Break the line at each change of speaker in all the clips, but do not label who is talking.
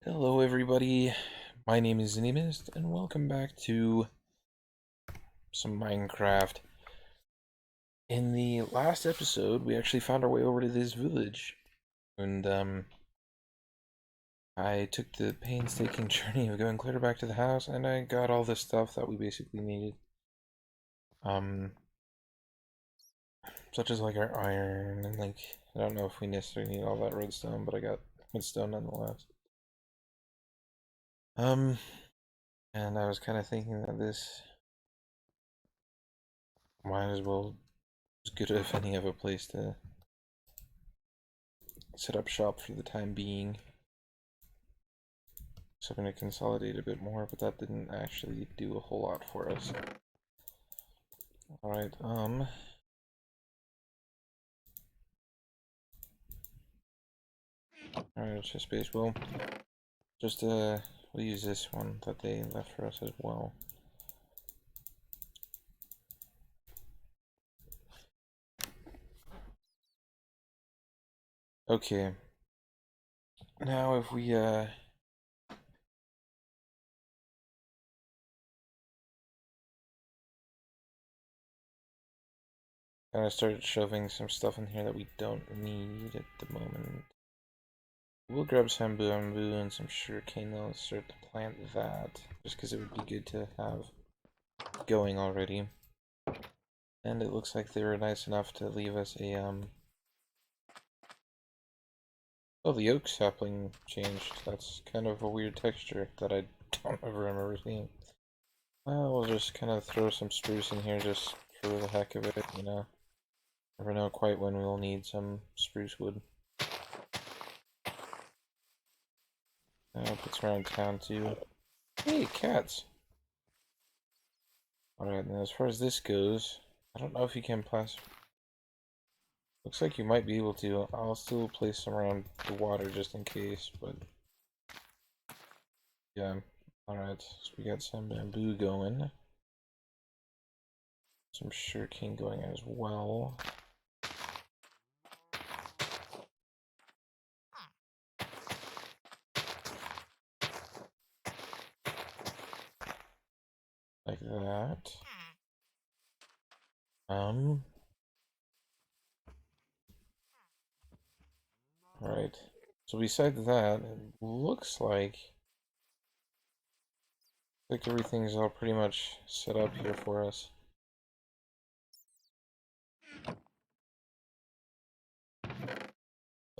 Hello everybody, my name is Animist, and welcome back to some Minecraft. In the last episode, we actually found our way over to this village, and I took the painstaking journey of going clear back to the house, and I got all the stuff that we basically needed. Such as like our iron, and like, I don't know if we necessarily need all that redstone, but I got redstone nonetheless. Um, and I was kind of thinking that this might as well as good if any of a place to set up shop for the time being. So I'm going to consolidate a bit more, but that didn't actually do a whole lot for us. Alright, alright, chest space. Well, just, we'll use this one that they left for us as well. Okay. Now if we, kind of start shoving some stuff in here that we don't need at the moment. We'll grab some bamboo and some sugarcane though, and start to plant that, just because it would be good to have going already. And it looks like they were nice enough to leave us a, oh, the oak sapling changed. That's kind of a weird texture that I don't ever remember seeing. Well, we'll just kind of throw some spruce in here just for the heck of it, you know. Never know quite when we'll need some spruce wood. I hope it's around town too. Hey, cats! Alright, now as far as this goes, I don't know if you can pass. Looks like you might be able to. I'll still place some around the water just in case, but yeah. Alright, so we got some bamboo going. Some sugarcane going as well. Like that. Right. So besides that, it looks like everything's all pretty much set up here for us.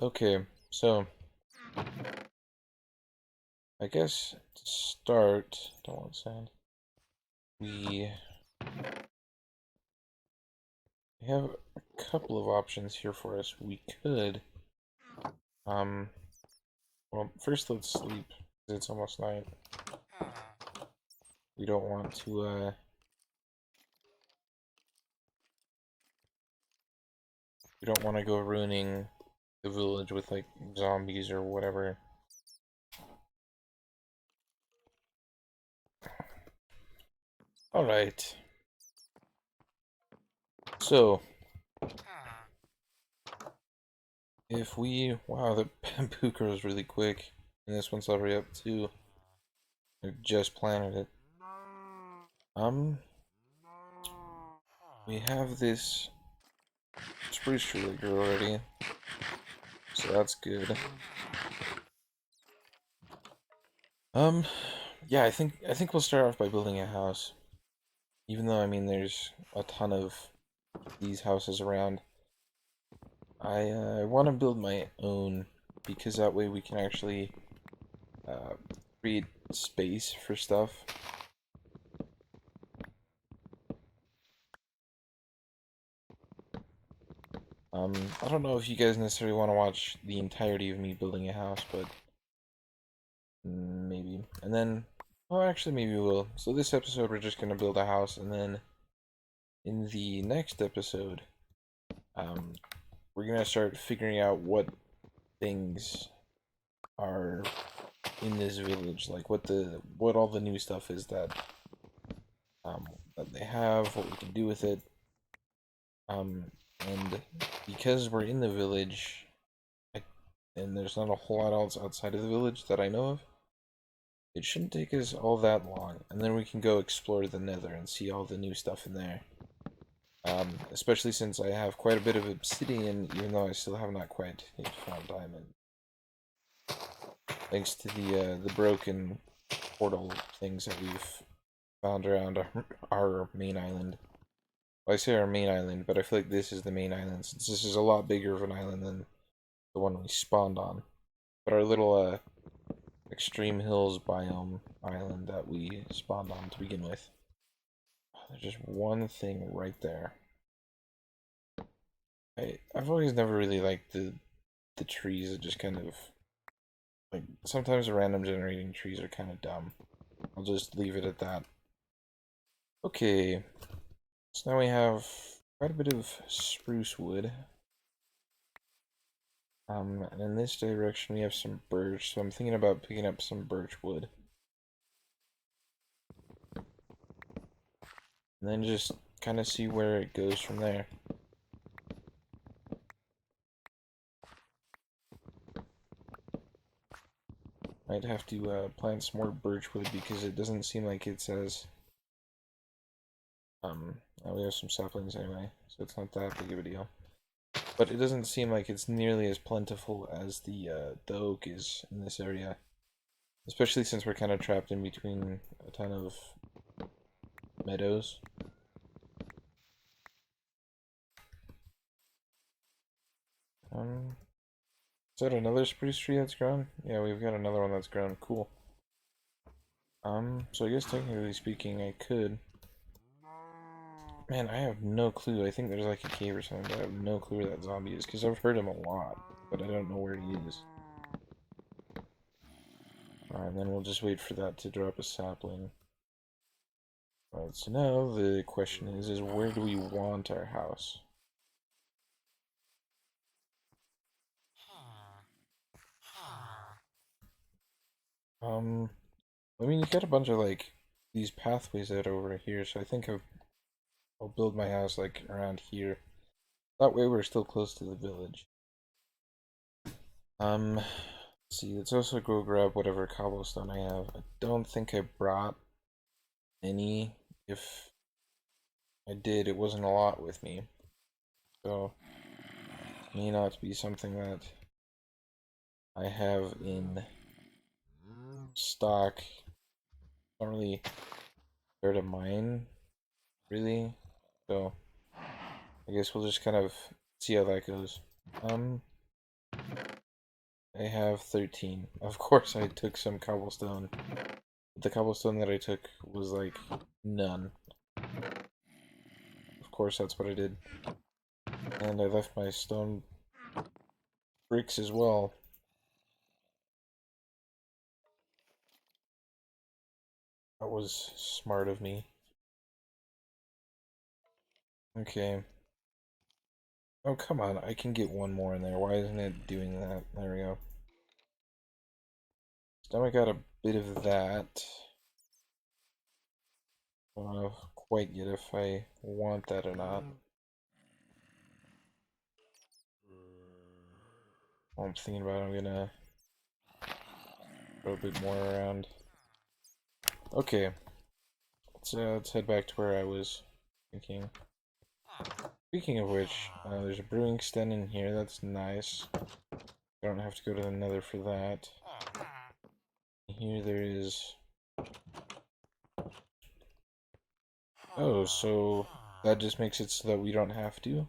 Okay, so I guess to start, don't want sand. We have a couple of options here for us. We could, well, first let's sleep. It's almost night. We don't want to, we don't want to go ruining the village with like zombies or whatever. Alright. So, if we... Wow, the bamboo grows really quick. And this one's already up too. I just planted it. We have this spruce tree that grew already. So that's good. Yeah, I think we'll start off by building a house. Even though, I mean, there's a ton of these houses around. I want to build my own, because that way we can actually create space for stuff. I don't know if you guys necessarily want to watch the entirety of me building a house, but maybe. And then, oh, actually, maybe we will. So this episode, we're just gonna build a house, and then in the next episode, um, we're gonna start figuring out what things are in this village, like what all the new stuff is that they have, what we can do with it. And because we're in the village, and there's not a whole lot else outside of the village that I know of, it shouldn't take us all that long, and then we can go explore the Nether and see all the new stuff in there. Especially since I have quite a bit of obsidian, even though I still have not quite found diamond. Thanks to the broken portal things that we've found around our main island. Well, I say our main island, but I feel like this is the main island, since this is a lot bigger of an island than the one we spawned on. But our little Extreme Hills biome island that we spawned on to begin with. There's just one thing right there. I've always never really liked the trees that just kind of like sometimes the random generating trees are kind of dumb. I'll just leave it at that. Okay, so now we have quite a bit of spruce wood. And in this direction we have some birch, so I'm thinking about picking up some birch wood. And then just kind of see where it goes from there. Might have to plant some more birch wood because it doesn't seem like it's as we have some saplings anyway, so it's not that big of a deal. But it doesn't seem like it's nearly as plentiful as the oak is in this area, especially since we're kind of trapped in between a ton of meadows. Is that another spruce tree that's grown? Yeah, we've got another one that's grown. Cool. So I guess technically speaking, I could. Man, I have no clue. I think there's like a cave or something, but I have no clue where that zombie is, because I've heard him a lot, but I don't know where he is. Alright, and then we'll just wait for that to drop a sapling. Alright, so now the question is where do we want our house? I mean, you got a bunch of, like, these pathways out over here, so I think I'll build my house, like, around here. That way we're still close to the village. Let's see, let's also go grab whatever cobblestone I have. I don't think I brought any. If I did, it wasn't a lot with me. So, it may not be something that I have in stock. I don't really care to mine, really. So, I guess we'll just kind of see how that goes. I have 13. Of course, I took some cobblestone. The cobblestone that I took was like none. Of course, that's what I did. And I left my stone bricks as well. That was smart of me. Okay. Oh, come on. I can get one more in there. Why isn't it doing that? There we go. So now I got a bit of that. I don't know quite yet if I want that or not. While I'm thinking about it, I'm gonna throw a bit more around. Okay. Let's head back to where I was thinking. Speaking of which, there's a brewing stand in here. That's nice. I don't have to go to the Nether for that. Here there is. Oh, so that just makes it so that we don't have to?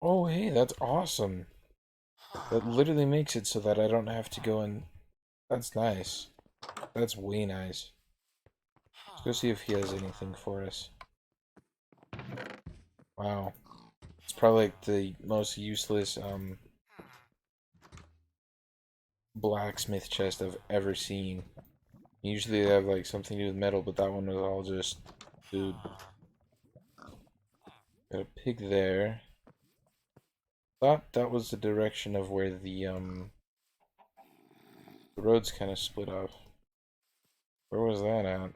Oh, hey, that's awesome. That literally makes it so that I don't have to go and... That's nice. That's way nice. Let's go see if he has anything for us. Wow. It's probably like the most useless, blacksmith chest I've ever seen. Usually they have like something to do with metal, but that one was all just food. Got a pig there. Thought that was the direction of where the roads kind of split off. Where was that at?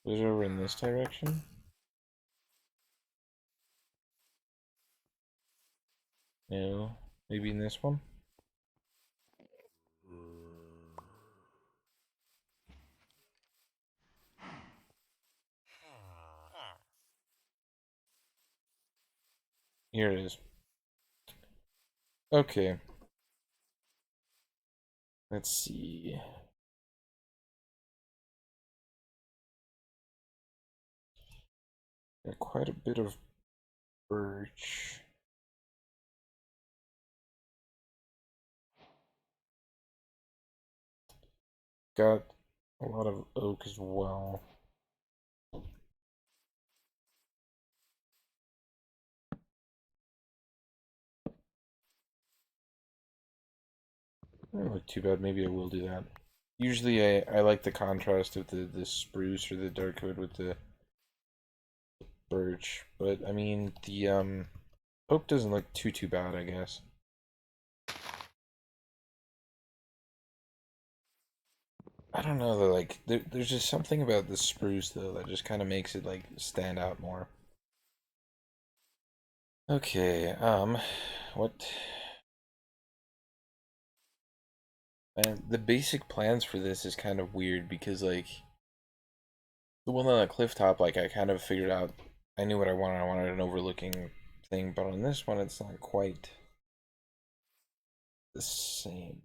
Was it over in this direction? No, maybe in this one? Here it is. Okay. Let's see. Got quite a bit of birch. Got a lot of oak as well. Doesn't look too bad. Maybe I will do that. Usually I like the contrast of the spruce or the dark wood with the birch. But I mean the oak doesn't look too bad, I guess. I don't know though, like there's just something about the spruce though that just kind of makes it like stand out more. Okay, what? And the basic plans for this is kind of weird because like the one on the cliff top, like I kind of figured out, I knew what I wanted. I wanted an overlooking thing, but on this one, it's not quite the same.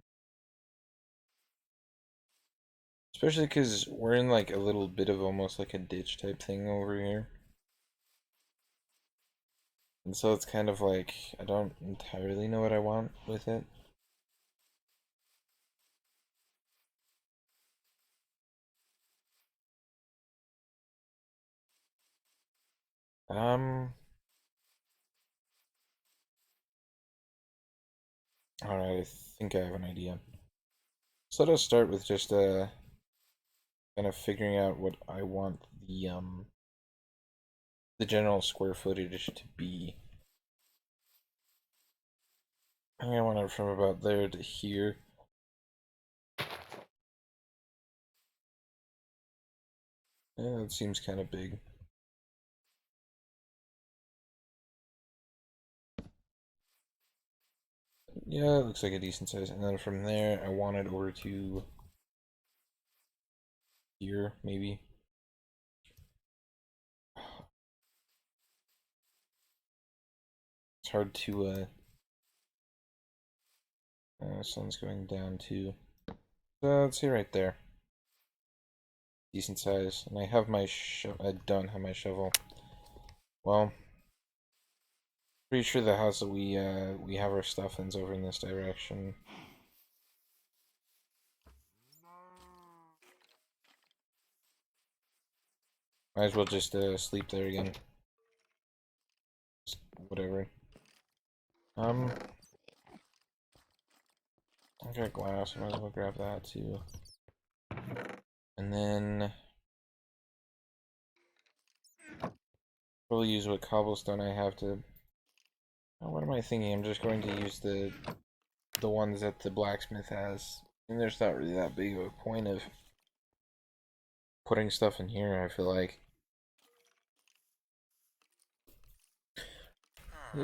Especially because we're in like a little bit of almost like a ditch type thing over here. And so it's kind of like, I don't entirely know what I want with it. Um, alright, I think I have an idea. So let us start with just kind of figuring out what I want the general square footage to be. I think I want it from about there to here. Yeah, that seems kind of big. Yeah, it looks like a decent size. And then from there, I want it over to here, maybe. It's hard to, sun's going down too. So let's see right there. Decent size. And I have my I don't have my shovel. Well, pretty sure the house that we have our stuff in's over in this direction. Might as well just sleep there again. Just whatever. I got glass. I might as well grab that too. And then probably use what cobblestone I have to. Oh, what am I thinking? I'm just going to use the ones that the blacksmith has. And there's not really that big of a point of putting stuff in here, I feel like.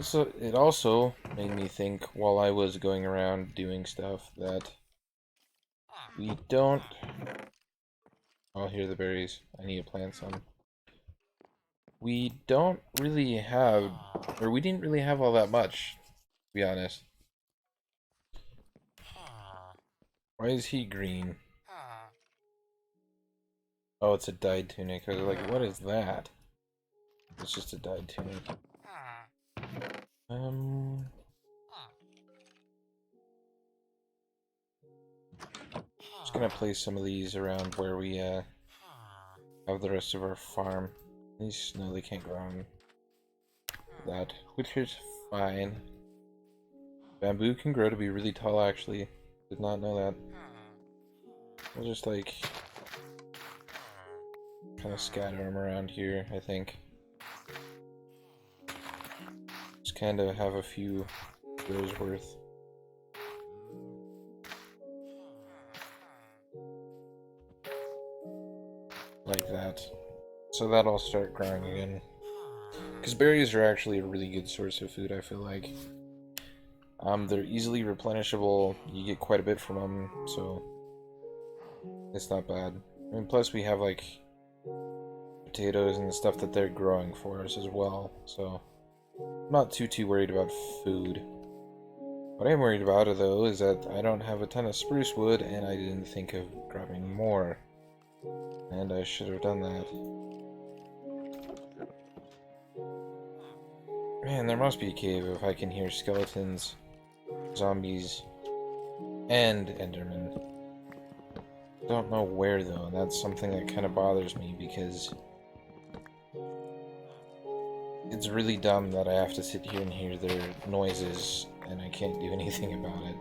So it also made me think while I was going around doing stuff that we don't. Oh, here are the berries. I need to plant some. We don't really have, or we didn't really have all that much, to be honest. Why is he green? Oh, it's a dyed tunic. I was like, what is that? It's just a dyed tunic. Just gonna place some of these around where we have the rest of our farm. These, no, they can't grow on that, which is fine. Bamboo can grow to be really tall, actually. Did not know that. We'll just like kind of scatter them around here, I think. Just kind of have a few rows worth. Like that. So that'll start growing again. Because berries are actually a really good source of food, I feel like. They're easily replenishable. You get quite a bit from them, so it's not bad. I mean, plus we have like potatoes and the stuff that they're growing for us as well, so I'm not too worried about food. What I am worried about, though, is that I don't have a ton of spruce wood, and I didn't think of grabbing more. And I should have done that. Man, there must be a cave if I can hear skeletons, zombies, and endermen. Don't know where, though, and that's something that kind of bothers me, because it's really dumb that I have to sit here and hear their noises, and I can't do anything about it.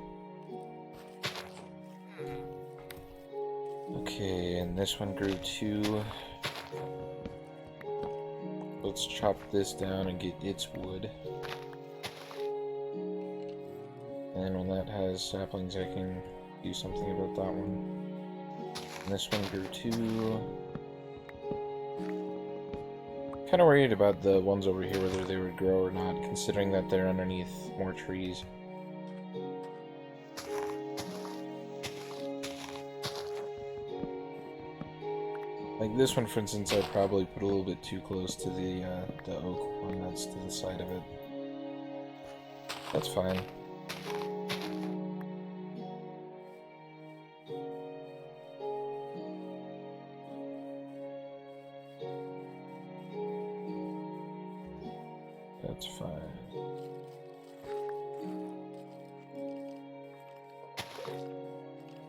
Okay, and this one grew too. Let's chop this down and get its wood. And when that has saplings, I can do something about that one. And this one grew too. Kind of worried about the ones over here, whether they would grow or not, considering that they're underneath more trees. Like this one, for instance, I probably put a little bit too close to the oak one that's to the side of it. That's fine. That's fine.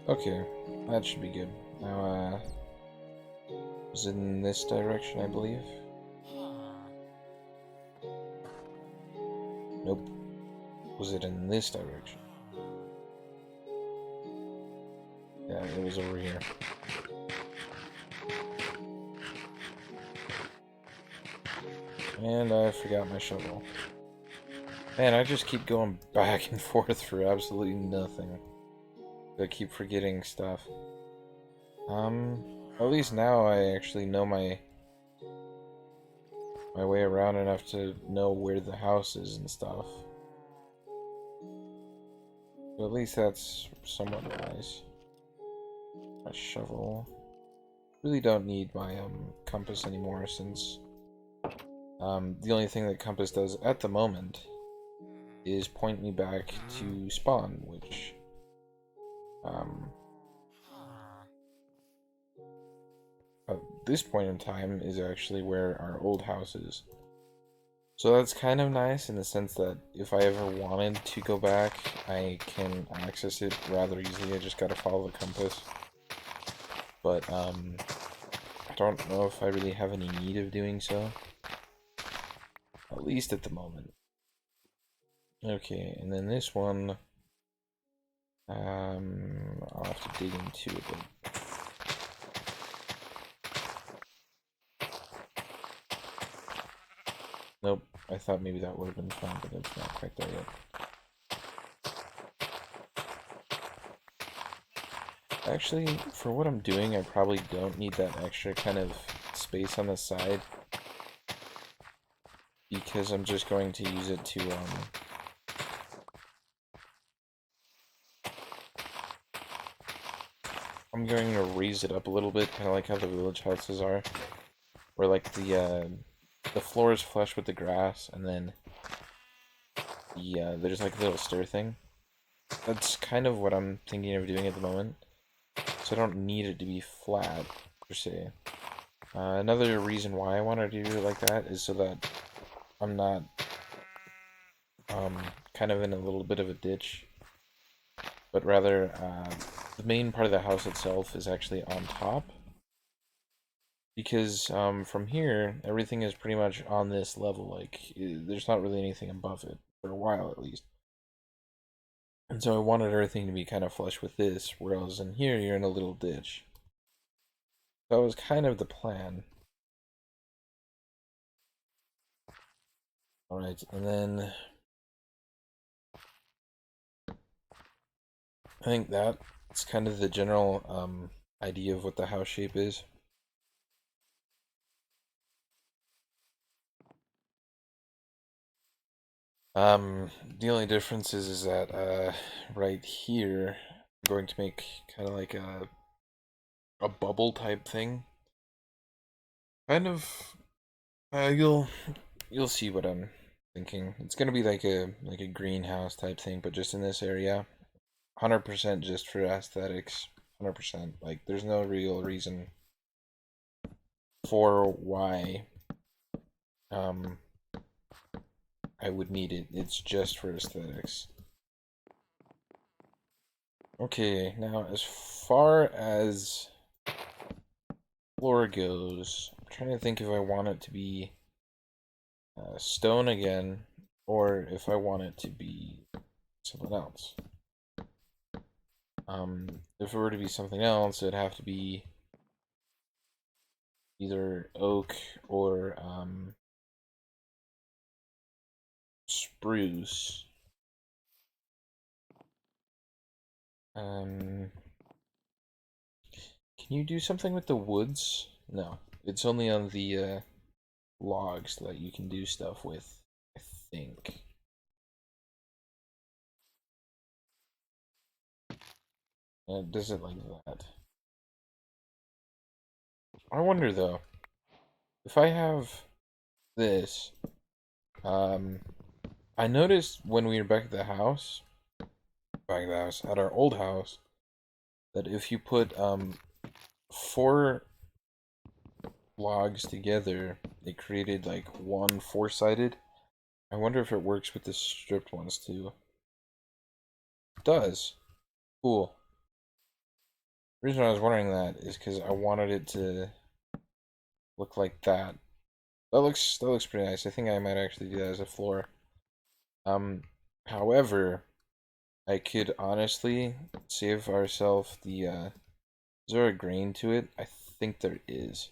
Okay, that should be good. Now, was it in this direction, I believe? Nope. Was it in this direction? Yeah, it was over here. And I forgot my shovel. Man, I just keep going back and forth for absolutely nothing. I keep forgetting stuff. At least now I actually know my way around enough to know where the house is and stuff. So at least that's somewhat nice. My shovel. Really don't need my compass anymore, since the only thing that compass does at the moment is point me back to spawn, which at this point in time is actually where our old house is. So that's kind of nice in the sense that if I ever wanted to go back, I can access it rather easily. I just gotta follow the compass. But I don't know if I really have any need of doing so. At least at the moment. Okay, and then this one, I'll have to dig into it a bit. Nope, I thought maybe that would have been fun, but it's not quite there yet. Actually, for what I'm doing, I probably don't need that extra kind of space on the side, because I'm just going to use it to, I'm going to raise it up a little bit, kind of like how the village houses are, where like the floor is flush with the grass, and then there's like a little stair thing. That's kind of what I'm thinking of doing at the moment, so I don't need it to be flat, per se. Another reason why I want to do it like that is so that I'm not kind of in a little bit of a ditch, but rather the main part of the house itself is actually on top, because from here everything is pretty much on this level. Like there's not really anything above it for a while, at least. And so I wanted everything to be kind of flush with this, whereas in here you're in a little ditch. That was kind of the plan. Alright, and then I think that's kind of the general idea of what the house shape is. The only difference is that right here I'm going to make kind of like a bubble type thing. Kind of you'll see what I'm thinking. It's gonna be like a greenhouse type thing, but just in this area. 100% just for aesthetics. 100%. Like there's no real reason for why um I would need it. It's just for aesthetics. Okay, now as far as floor goes, I'm trying to think if I want it to be stone again, or if I want it to be something else. If it were to be something else, it'd have to be either oak or spruce. Can you do something with the woods? No, it's only on the logs that you can do stuff with, I think. Does it like that? I wonder though, if I have this, um, I noticed when we were at our old house, that if you put four logs together, it created like one four-sided. I wonder if it works with the stripped ones too. It does. Cool. The reason I was wondering that is because I wanted it to look like that. That looks pretty nice. I think I might actually do that as a floor. Um, However, I could honestly save ourselves the is there a grain to it? I think there is.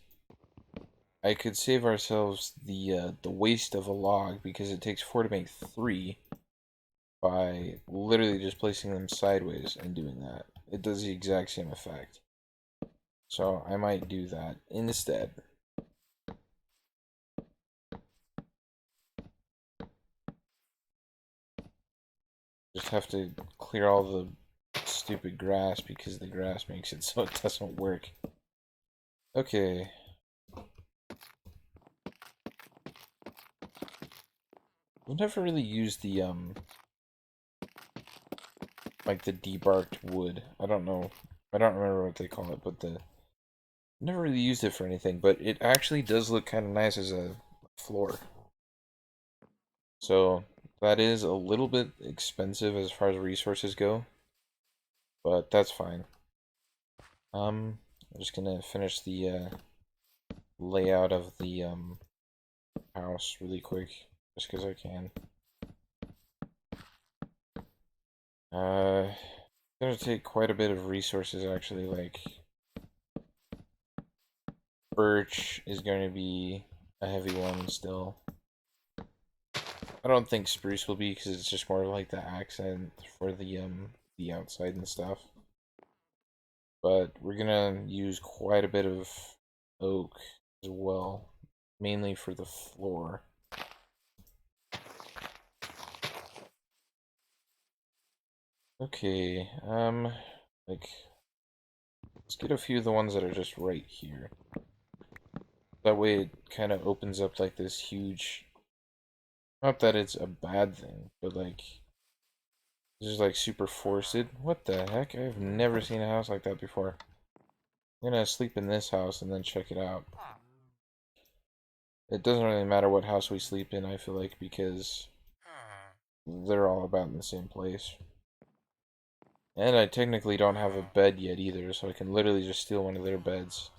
I could save ourselves the waste of a log because it takes four to make three by literally just placing them sideways and doing that. It does the exact same effect. So I might do that instead. Just have to clear all the stupid grass because the grass makes it so it doesn't work. Okay. We've never really used the like the debarked wood. I don't know. I don't remember what they call it, but the never really used it for anything, but it actually does look kind of nice as a floor. So that is a little bit expensive as far as resources go, but that's fine. I'm just gonna finish the layout of the house really quick, just because I can. It's gonna take quite a bit of resources actually. Like birch is going to be a heavy one still. I don't think spruce will be because it's just more like the accent for the outside and stuff. But we're gonna use quite a bit of oak as well, mainly for the floor. Okay, like let's get a few of the ones that are just right here. That way it kind of opens up like this huge, not that it's a bad thing, but like this is like super forested. What the heck? I've never seen a house like that before. I'm gonna sleep in this house and then check it out. It doesn't really matter what house we sleep in, I feel like, because they're all about in the same place. And I technically don't have a bed yet either, so I can literally just steal one of their beds.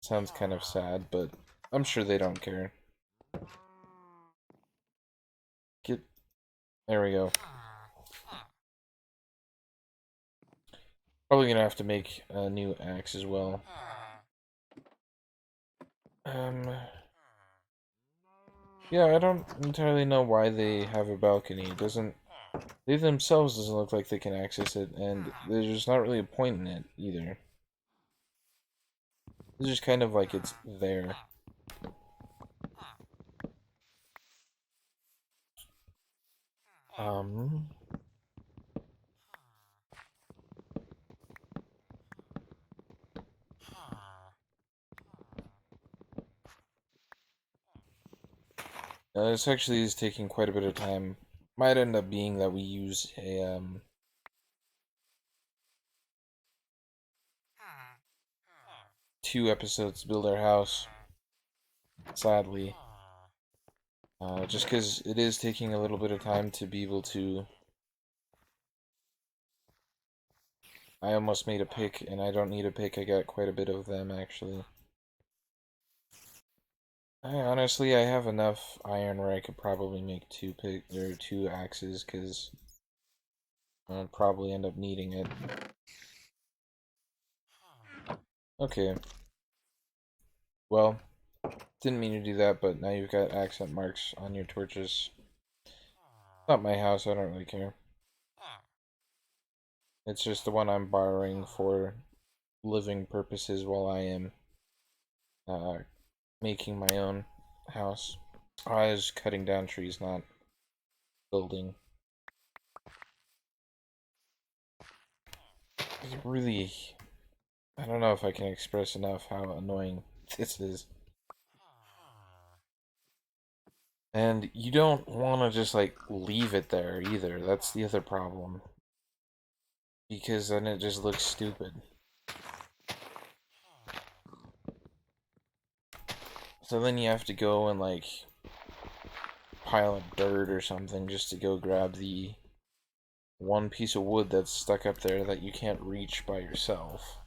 Sounds kind of sad, but I'm sure they don't care. Get... There we go. Probably gonna have to make a new axe as well. Um... Yeah, I don't entirely know why they have a balcony. It doesn't... They themselves doesn't look like they can access it, and there's just not really a point in it either. It's just kind of like it's there. Um, this actually is taking quite a bit of time. Might end up being that we use a 2 episodes to build our house. Sadly, just because it is taking a little bit of time to be able to. I almost made a pick, and I don't need a pick. I got quite a bit of them actually. I have enough iron where I could probably make 2 axes, because I'll probably end up needing it. Okay. Well, didn't mean to do that, but now you've got accent marks on your torches. Not my house, I don't really care. It's just the one I'm borrowing for living purposes while I am uh, making my own house. I was cutting down trees, not building. It's really, I don't know if I can express enough how annoying this is. And you don't want to just like leave it there either. That's the other problem. Because then it just looks stupid. So then you have to go and like pile up dirt or something just to go grab the one piece of wood that's stuck up there that you can't reach by yourself.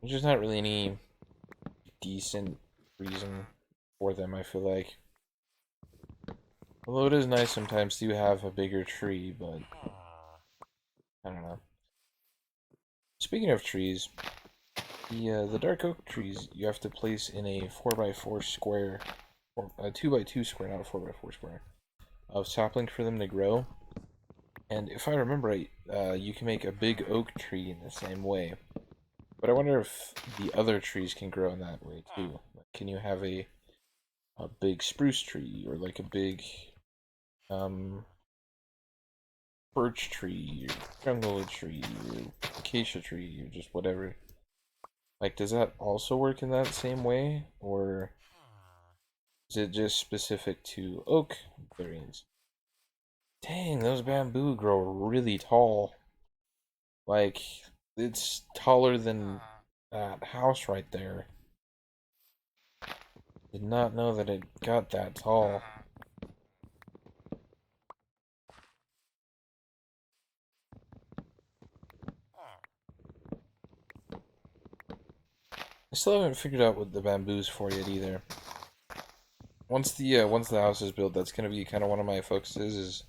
There's just not really any decent reason for them, I feel like. Although it is nice sometimes to have a bigger tree, but I don't know. Speaking of trees, the dark oak trees you have to place in a 4x4 square, or a 2x2 square, not a 4x4 square, of saplings for them to grow. And if I remember right, you can make a big oak tree in the same way. But I wonder if the other trees can grow in that way too. Like, can you have a big spruce tree, or like a big um birch tree, or jungle tree, or acacia tree, or just whatever? Like, does that also work in that same way, or is it just specific to oak variants? Dang, those bamboo grow really tall. Like, it's taller than that house right there. Did not know that it got that tall. I still haven't figured out what the bamboo's for yet either. Once the house is built, that's gonna be kind of one of my focuses, is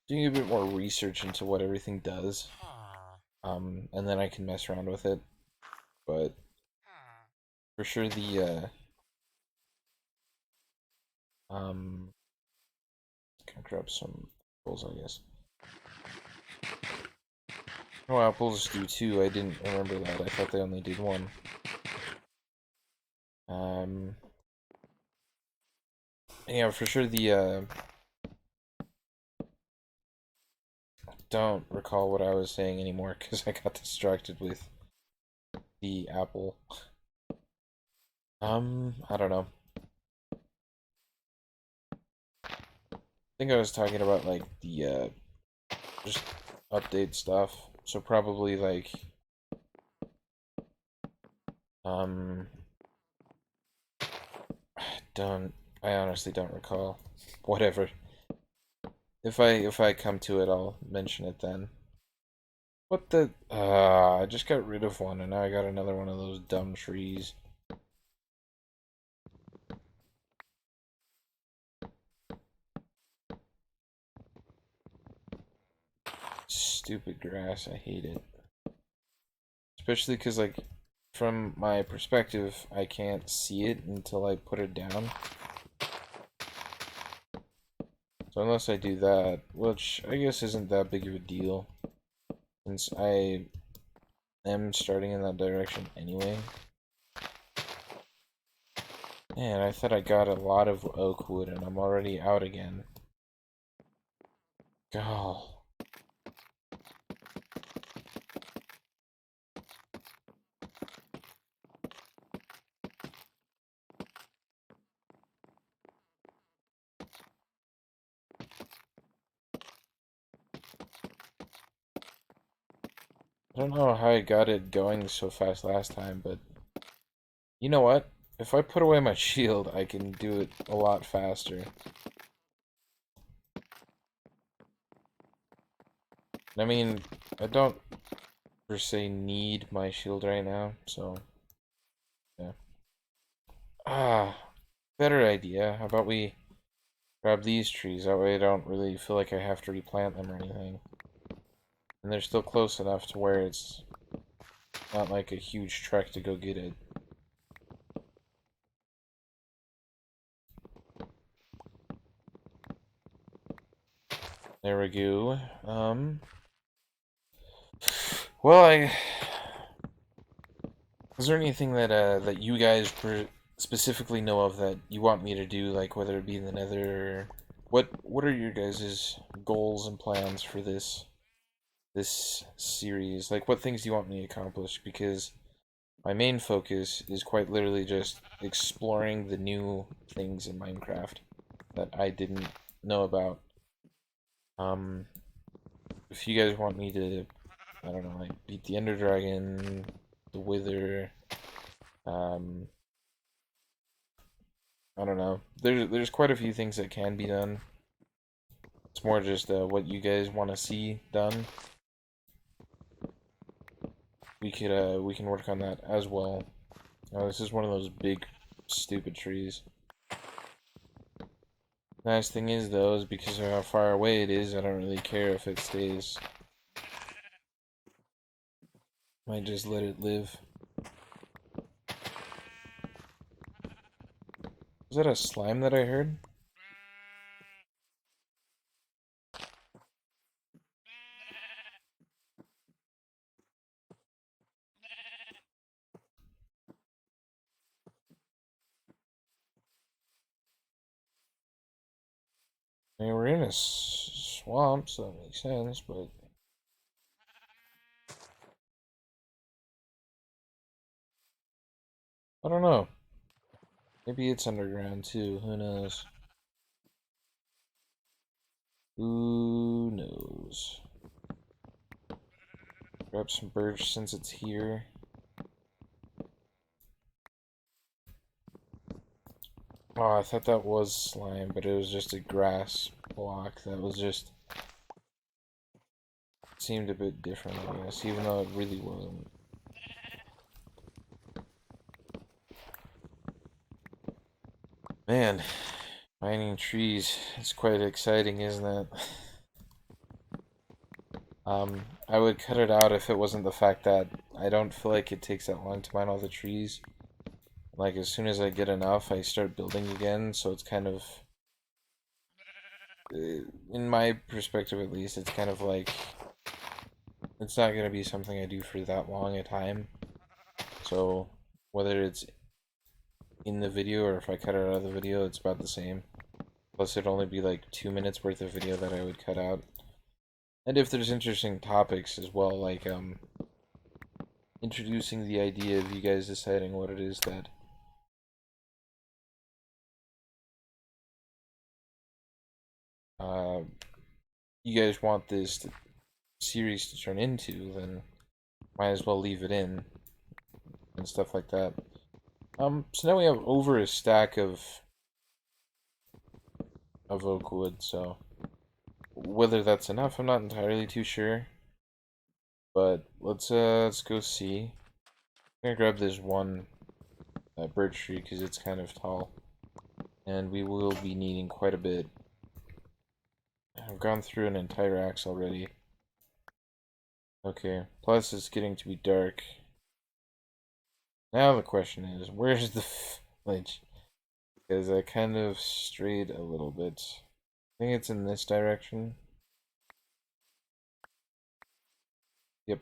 doing a bit more research into what everything does. And then I can mess around with it. But for sure can grab some apples, I guess. Oh, apples do too. I didn't remember that. I thought they only did one. Um, yeah, for sure don't recall what I was saying anymore because I got distracted with the apple. I don't know. I think I was talking about like the just update stuff. So probably like um don't I honestly don't recall. Whatever. If I come to it, I'll mention it then. What the I just got rid of one and now I got another one of those dumb trees. Stupid grass, I hate it. Especially because, like, from my perspective, I can't see it until I put it down. So unless I do that, which I guess isn't that big of a deal, since I am starting in that direction anyway. Man, I thought I got a lot of oak wood and I'm already out again. Oh. I don't know how I got it going so fast last time, but you know what? If I put away my shield, I can do it a lot faster. I mean, I don't per se need my shield right now, so yeah. Better idea. How about we grab these trees? That way I don't really feel like I have to replant them or anything. And they're still close enough to where it's not like a huge trek to go get it. There we go. Well, is there anything that you guys specifically know of that you want me to do, like whether it be in the Nether, or what are your guys' goals and plans for this series? Like, what things do you want me to accomplish? Because my main focus is quite literally just exploring the new things in Minecraft that I didn't know about. Um, if you guys want me to, I don't know, like beat the Ender Dragon, the Wither, um, I don't know. There's quite a few things that can be done. It's more just what you guys want to see done. We can work on that as well. This is one of those big stupid trees. Nice thing is though, is because of how far away it is, I don't really care if it stays. Might just let it live. Is that a slime that I heard? I mean, we're in a swamp, so that makes sense, but I don't know. Maybe it's underground too, who knows? Who knows? Grab some birch since it's here. Oh, I thought that was slime, but it was just a grass block that was just seemed a bit different, I guess, even though it really wasn't. Man, mining trees, it's quite exciting, isn't it? I would cut it out if it wasn't the fact that I don't feel like it takes that long to mine all the trees. Like, as soon as I get enough, I start building again, so it's kind of, in my perspective at least, it's kind of like, it's not going to be something I do for that long a time. So, whether it's in the video or if I cut it out of the video, it's about the same. Plus, it'd only be like 2 minutes worth of video that I would cut out. And if there's interesting topics as well, like, introducing the idea of you guys deciding what it is that uh, you guys want this series to turn into, then might as well leave it in and stuff like that. So now we have over a stack of oak wood, so whether that's enough, I'm not entirely too sure. But let's go see. I'm gonna grab this one birch tree because it's kind of tall, and we will be needing quite a bit. I've gone through an entire axe already. Okay, plus it's getting to be dark. Now the question is, where's the village? Because I kind of strayed a little bit. I think it's in this direction. Yep.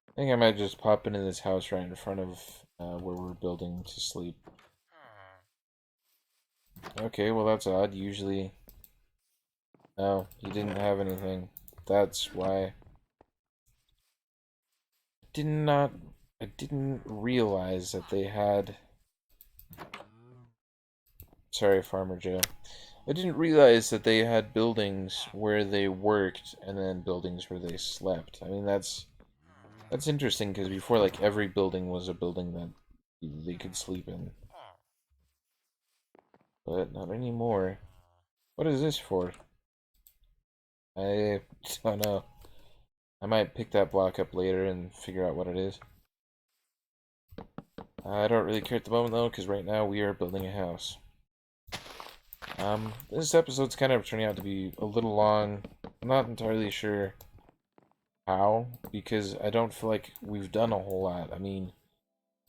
I think I might just pop into this house right in front of where we're building to sleep. Okay, well that's odd. Usually... Oh, he didn't have anything. That's why... Did not... I didn't realize that they had... Sorry, Farmer Joe. I didn't realize that they had buildings where they worked and then buildings where they slept. I mean, that's interesting because before, like, every building was a building that they could sleep in. But not anymore. What is this for? I don't know. I might pick that block up later and figure out what it is. I don't really care at the moment though, because right now we are building a house. This episode's kind of turning out to be a little long. I'm not entirely sure how, because I don't feel like we've done a whole lot. I mean,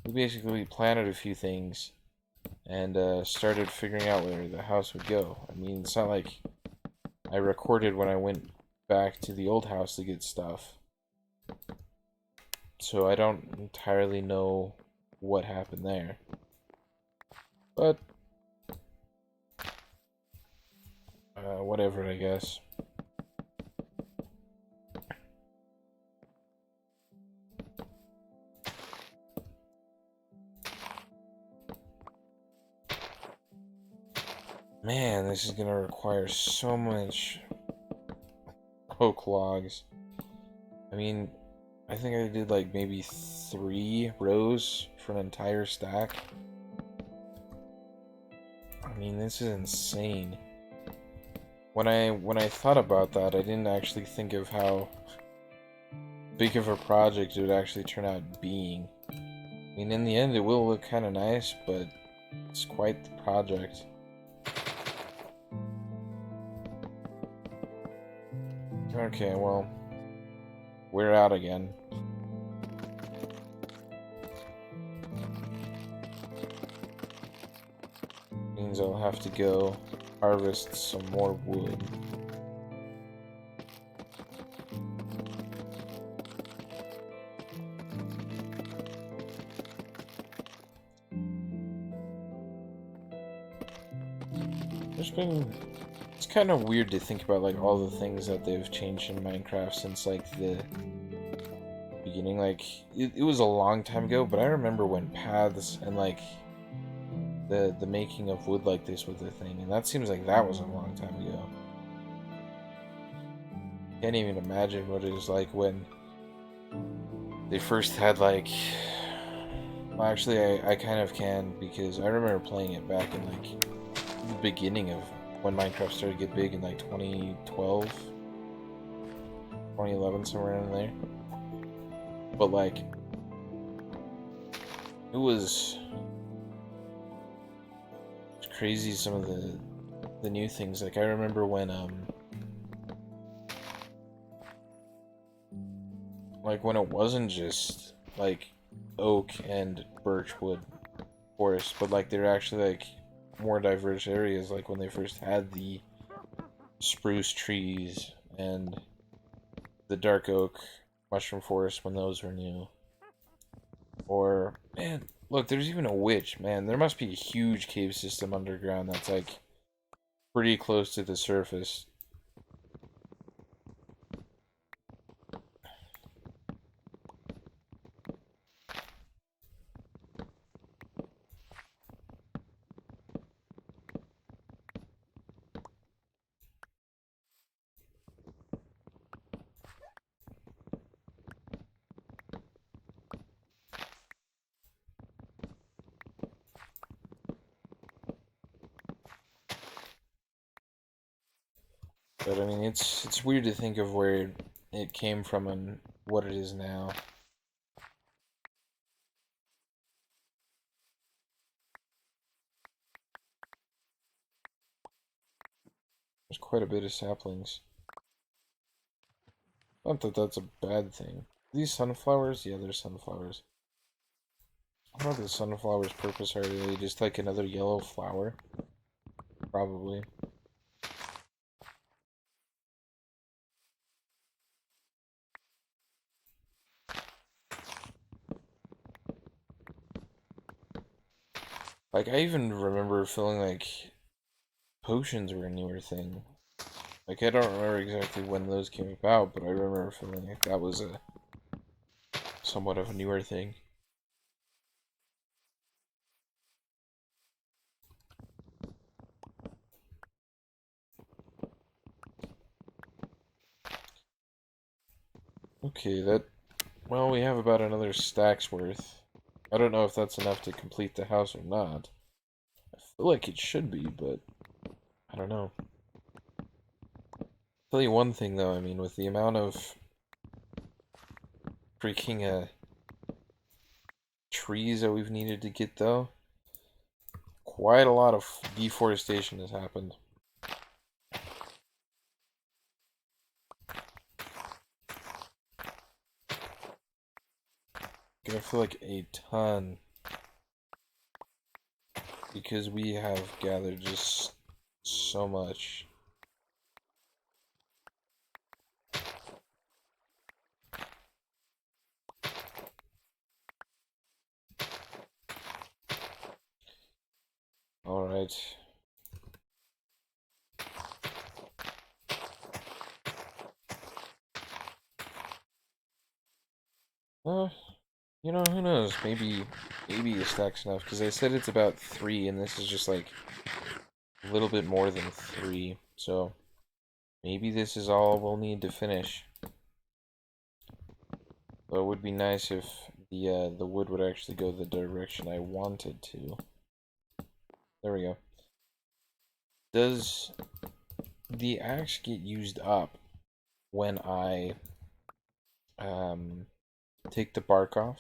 we basically planted a few things and started figuring out where the house would go. I mean, it's not like I recorded when I went back to the old house to get stuff. So I don't entirely know what happened there. But, whatever, I guess. Man, this is gonna require so much oak logs. I mean, I think I did like maybe 3 rows for an entire stack. I mean, this is insane. When I thought about that, I didn't actually think of how big of a project it would actually turn out being. I mean, in the end, it will look kind of nice, but it's quite the project. Okay, well, we're out again. Means I'll have to go harvest some more wood. It's kind of weird to think about like all the things that they've changed in Minecraft since like the beginning. Like it was a long time ago, but I remember when paths and like the making of wood like this was a thing, and that seems like that was a long time ago. Can't even imagine what it was like when they first had like... Well, actually, I kind of can, because I remember playing it back in like the beginning of when Minecraft started to get big in like 2012, 2011, somewhere in there. But like, it was crazy, some of the new things. Like I remember when like when it wasn't just like oak and birchwood forest, but like they're actually like more diverse areas, like when they first had the spruce trees and the dark oak mushroom forest when those were new. Or, man, look, there's even a witch. Man, there must be a huge cave system underground that's like pretty close to the surface. But I mean, it's weird to think of where it came from and what it is now. There's quite a bit of saplings. Not that that's a bad thing. These sunflowers? Yeah, they're sunflowers. What are the sunflowers' purpose? Are they just like another yellow flower? Probably. Like, I even remember feeling like potions were a newer thing. Like, I don't remember exactly when those came about, but I remember feeling like that was a somewhat of a newer thing. Okay, well, we have about another stack's worth. I don't know if that's enough to complete the house or not. I feel like it should be, but I don't know. Tell you one thing though, I mean, with the amount of freaking trees that we've needed to get though, quite a lot of deforestation has happened. I feel like a ton, because we have gathered just so much. Alright. Uh, who knows? Maybe a stack's enough, because I said it's about 3, and this is just like a little bit more than 3, so maybe this is all we'll need to finish. But it would be nice if the wood would actually go the direction I wanted to. There we go. Does the axe get used up when I take the bark off?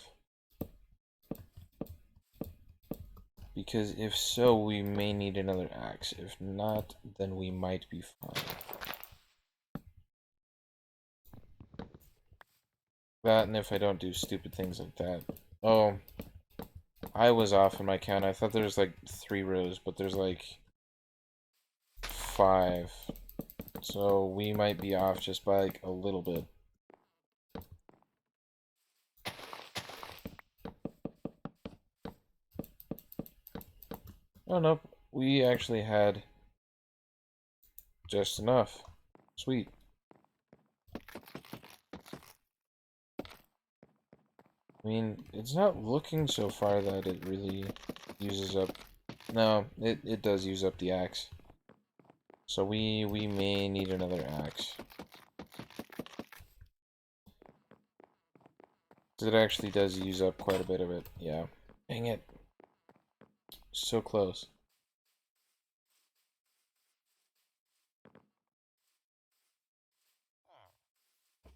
Because if so, we may need another axe. If not, then we might be fine. That, and if I don't do stupid things like that. Oh, I was off in my count. I thought there was like 3 rows, but there's like 5. So we might be off just by like a little bit. Oh, nope. We actually had just enough. Sweet. I mean, it's not looking so far that it really uses up... No, it does use up the axe. So we may need another axe. It actually does use up quite a bit of it, yeah. Dang it. So close.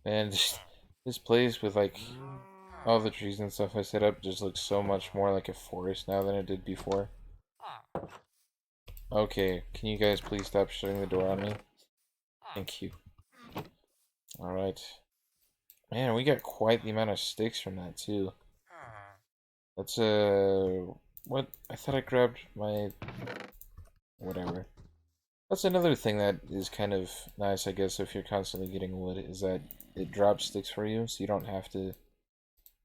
And this place with like all the trees and stuff I set up just looks so much more like a forest now than it did before. Okay, can you guys please stop shutting the door on me? Thank you. Alright. Man, we got quite the amount of sticks from that too. That's what? I thought I grabbed my... Whatever. That's another thing that is kind of nice, I guess, if you're constantly getting wood, is that it drops sticks for you, so you don't have to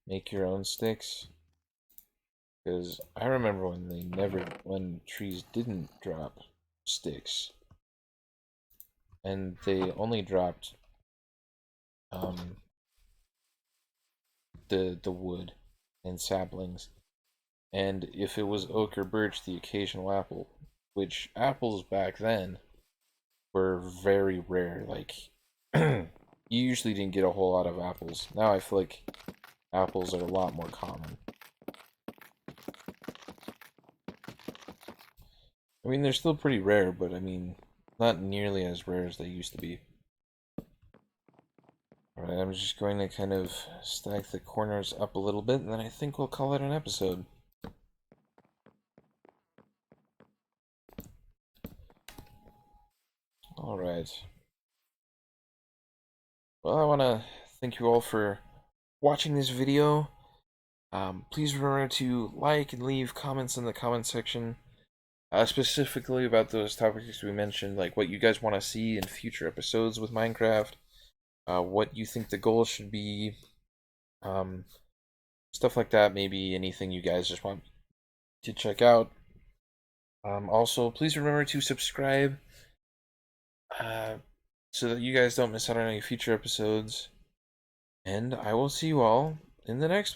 make your own sticks. Because I remember when trees didn't drop sticks, and they only dropped um, the wood and saplings, and if it was oak or birch, the occasional apple, which apples back then were very rare. Like, you usually didn't get a whole lot of apples. Now I feel like apples are a lot more common. I mean, they're still pretty rare, but I mean, not nearly as rare as they used to be. Alright, I'm just going to kind of stack the corners up a little bit, and then I think we'll call it an episode. Alright. Well, I want to thank you all for watching this video. Please remember to like and leave comments in the comment section, specifically about those topics we mentioned, like what you guys want to see in future episodes with Minecraft, what you think the goal should be, stuff like that. Maybe anything you guys just want to check out. Also, please remember to subscribe uh, so that you guys don't miss out on any future episodes. And I will see you all in the next one.